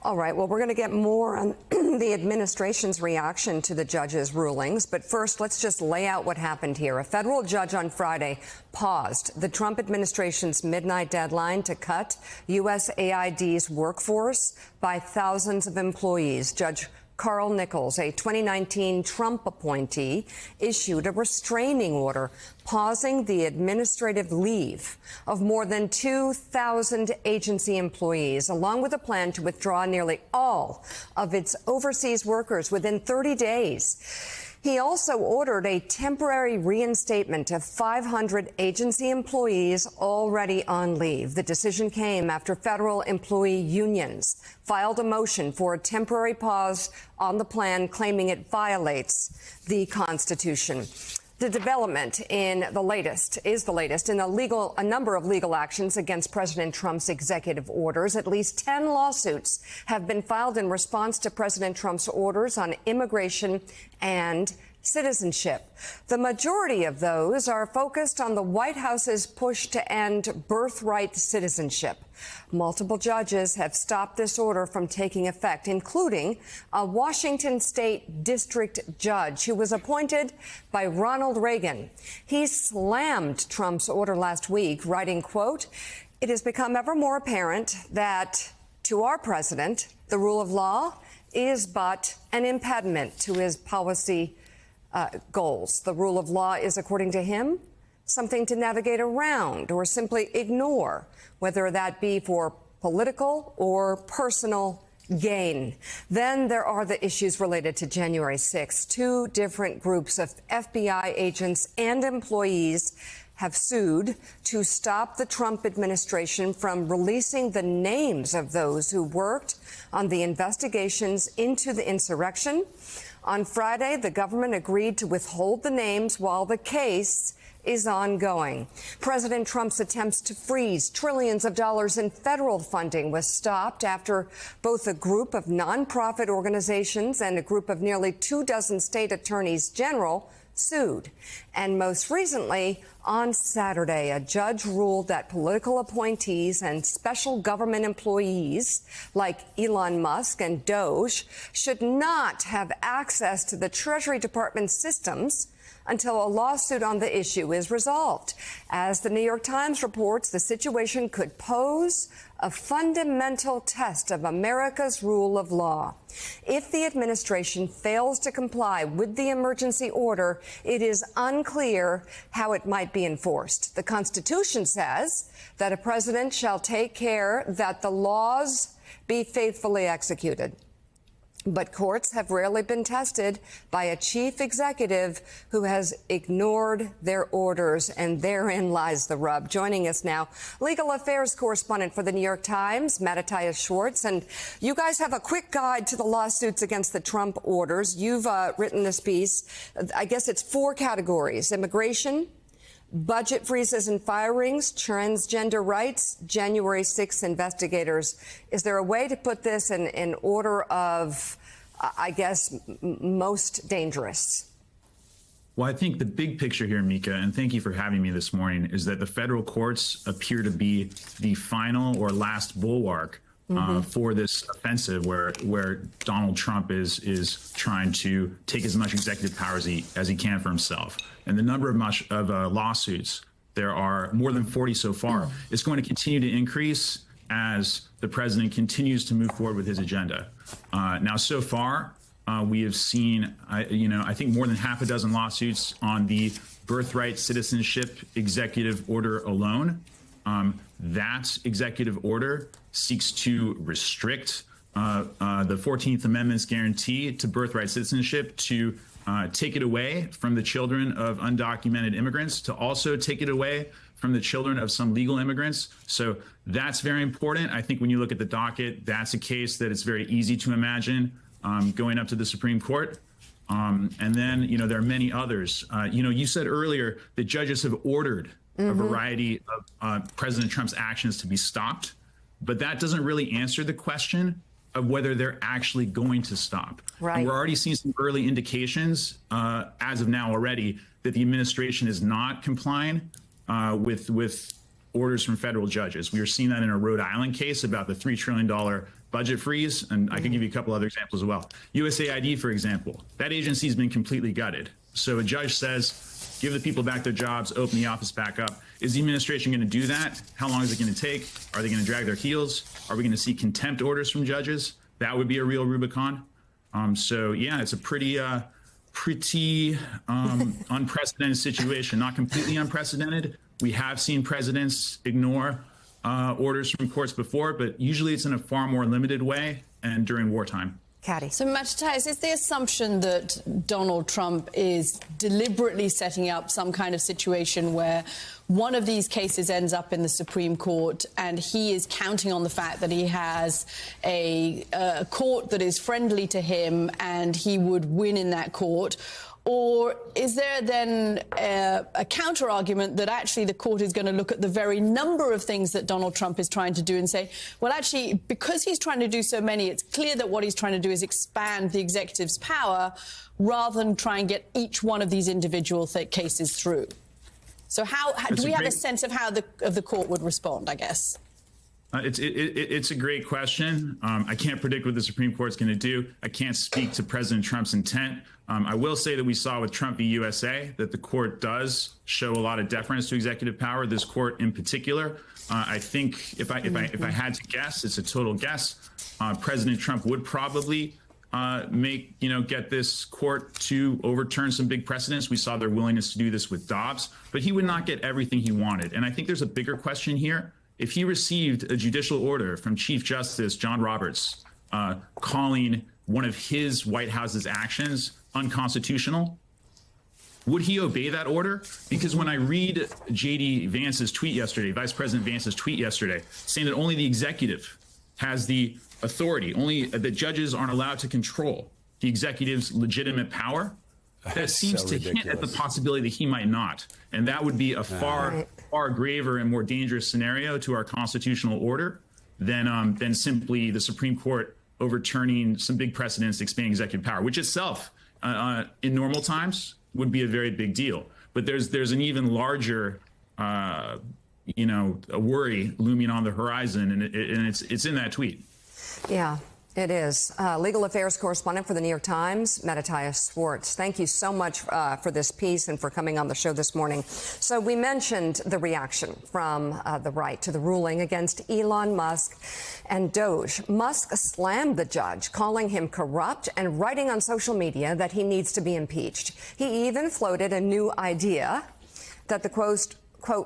All right, well, we're going to get more on the administration's reaction to the judge's rulings. But first, let's just lay out what happened here. A federal judge on Friday paused the Trump administration's midnight deadline to cut USAID's workforce by thousands of employees. Judge Carl Nichols, a 2019 Trump appointee, issued a restraining order pausing the administrative leave of more than 2,000 agency employees, along with a plan to withdraw nearly all of its overseas workers within 30 days. He also ordered a temporary reinstatement of 500 agency employees already on leave. The decision came after federal employee unions filed a motion for a temporary pause on the plan, claiming it violates the Constitution. The development is the latest in a number of legal actions against President Trump's executive orders. At least 10 lawsuits have been filed in response to President Trump's orders on immigration and citizenship. The majority of those are focused on the White House's push to end birthright citizenship. Multiple judges have stopped this order from taking effect, including a Washington state district judge who was appointed by Ronald Reagan. He slammed Trump's order last week, writing, quote, "It has become ever more apparent that to our president, the rule of law is but an impediment to his policy goals. The rule of law is, according to him, something to navigate around or simply ignore, whether that be for political or personal gain." Then there are the issues related to January 6th. Two different groups of FBI agents and employees have sued to stop the Trump administration from releasing the names of those who worked on the investigations into the insurrection. On Friday, the government agreed to withhold the names while the case is ongoing. President Trump's attempts to freeze trillions of dollars in federal funding was stopped after both a group of nonprofit organizations and a group of nearly 24 state attorneys general sued. And most recently, on Saturday, a judge ruled that political appointees and special government employees like Elon Musk and Doge should not have access to the Treasury Department systems until a lawsuit on the issue is resolved. As the New York Times reports, the situation could pose a fundamental test of America's rule of law. If the administration fails to comply with the emergency order, it is unclear how it might be enforced. The Constitution says that a president shall take care that the laws be faithfully executed. But courts have rarely been tested by a chief executive who has ignored their orders, and therein lies the rub. Joining us now, legal affairs correspondent for the New York Times, Mattathias Schwartz. And you guys have a quick guide to the lawsuits against the Trump orders. You've written this piece. I guess it's 4 categories: immigration, budget freezes and firings, transgender rights, January 6th investigators. Is there a way to put this in order of, I guess, most dangerous? Well, I think the big picture here, Mika, and thank you for having me this morning, is that the federal courts appear to be the final or last bulwark for this offensive where Donald Trump is trying to take as much executive power as he can for himself. And the number of lawsuits, there are more than 40 so far, is going to continue to increase as the president continues to move forward with his agenda. Now, so far, we have seen, I think more than half a dozen lawsuits on the birthright citizenship executive order alone. That executive order seeks to restrict the 14th Amendment's guarantee to birthright citizenship, to take it away from the children of undocumented immigrants, to also take it away from the children of some legal immigrants. So that's very important. I think when you look at the docket, that's a case that it's very easy to imagine going up to the Supreme Court. And then, there are many others. You said earlier that judges have ordered a variety of President Trump's actions to be stopped, but that doesn't really answer the question of whether they're actually going to stop. Right. And we're already seeing some early indications as of now already that the administration is not complying with orders from federal judges. We are seeing that in a Rhode Island case about the $3 trillion budget freeze, and I can give you a couple other examples as well. USAID, for example, that agency has been completely gutted. So a judge says, give the people back their jobs, open the office back up. Is the administration going to do that? How long is it going to take? Are they going to drag their heels? Are we going to see contempt orders from judges? That would be a real Rubicon. So yeah, it's a pretty unprecedented situation. Not completely unprecedented. We have seen presidents ignore orders from courts before, but usually it's in a far more limited way and during wartime. Caddy. So, Matt Tice, is the assumption that Donald Trump is deliberately setting up some kind of situation where one of these cases ends up in the Supreme Court and he is counting on the fact that he has a court that is friendly to him and he would win in that court? Or is there then a counter-argument that actually the court is going to look at the very number of things that Donald Trump is trying to do and say, well, actually, because he's trying to do so many, it's clear that what he's trying to do is expand the executive's power rather than try and get each one of these individual cases through? So how do we have a sense of how the court would respond, I guess? It's a great question. I can't predict what the Supreme Court's going to do. I can't speak to President Trump's intent. I will say that we saw with Trump v. USA that the court does show a lot of deference to executive power. This court in particular, I think if I had to guess, it's a total guess, President Trump would probably get this court to overturn some big precedents. We saw their willingness to do this with Dobbs, but he would not get everything he wanted. And I think there's a bigger question here. If he received a judicial order from Chief Justice John Roberts calling one of his White House's actions unconstitutional, would he obey that order? Because when I read J.D. Vance's tweet yesterday, Vice President Vance's tweet yesterday, saying that only the executive has the authority, only the judges aren't allowed to control the executive's legitimate power, that seems to hint at the possibility that he might not. And that would be a far graver and more dangerous scenario to our constitutional order than simply the Supreme Court overturning some big precedents expanding executive power, which itself in normal times would be a very big deal. But there's an even larger a worry looming on the horizon, and it's in that tweet. Yeah, it is. Legal affairs correspondent for the New York Times, Mattathias Schwartz. Thank you so much for this piece and for coming on the show this morning. So we mentioned the reaction from the right to the ruling against Elon Musk and Doge. Musk slammed the judge, calling him corrupt and writing on social media that he needs to be impeached. He even floated a new idea that the quote,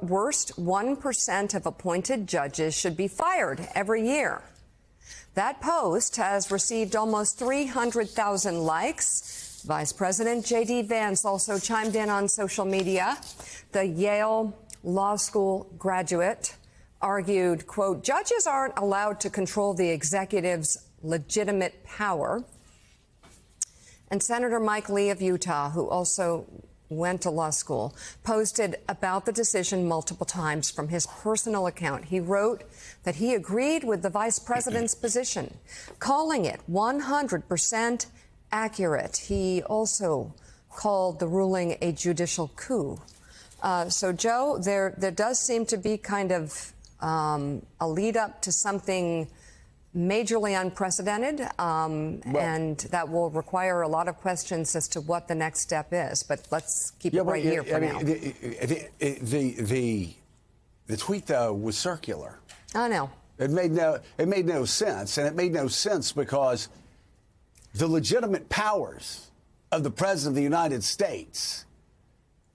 worst 1% of appointed judges should be fired every year. That post has received almost 300,000 likes. Vice President J.D. Vance also chimed in on social media. The Yale Law School graduate argued, quote, judges aren't allowed to control the executive's legitimate power. And Senator Mike Lee of Utah, who also went to law school, posted about the decision multiple times from his personal account. He wrote that he agreed with the vice president's position, calling it 100% accurate. He also called the ruling a judicial coup. So, Joe, there does seem to be kind of a lead up to something majorly unprecedented, and that will require a lot of questions as to what the next step is. But let's keep it right here for now. The tweet, though, was circular. I know. It made no sense, and it made no sense because the legitimate powers of the President of the United States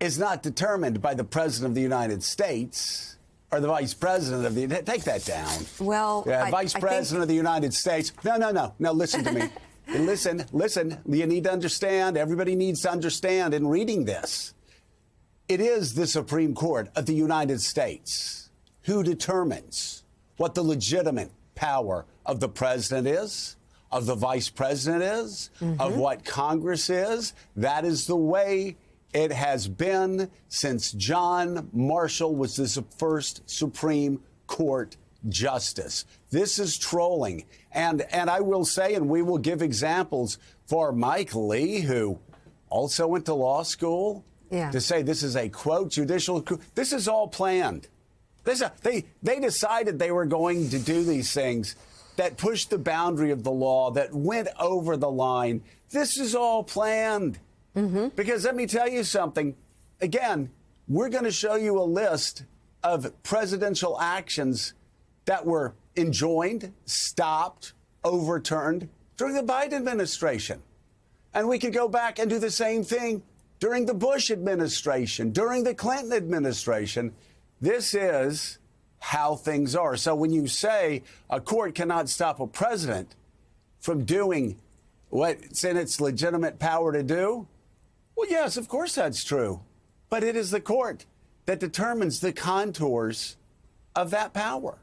is not determined by the President of the United States or the Vice President of the... Take that down. Well, Vice President of the United States. No, listen to me. Listen. You need to understand. Everybody needs to understand in reading this. It is the Supreme Court of the United States who determines what the legitimate power of the president is, of the vice president is, of what Congress is. That is the way it has been since John Marshall was the first Supreme Court justice. This is trolling. And I will say, and we will give examples for Mike Lee, who also went to law school, to say this is a, quote, judicial coup. This is all planned. They decided they were going to do these things that pushed the boundary of the law, that went over the line. This is all planned. Because let me tell you something. Again, we're going to show you a list of presidential actions that were enjoined, stopped, overturned during the Biden administration. And we could go back and do the same thing during the Bush administration, during the Clinton administration. This is how things are. So when you say a court cannot stop a president from doing what's in its legitimate power to do, well, yes, of course that's true. But it is the court that determines the contours of that power.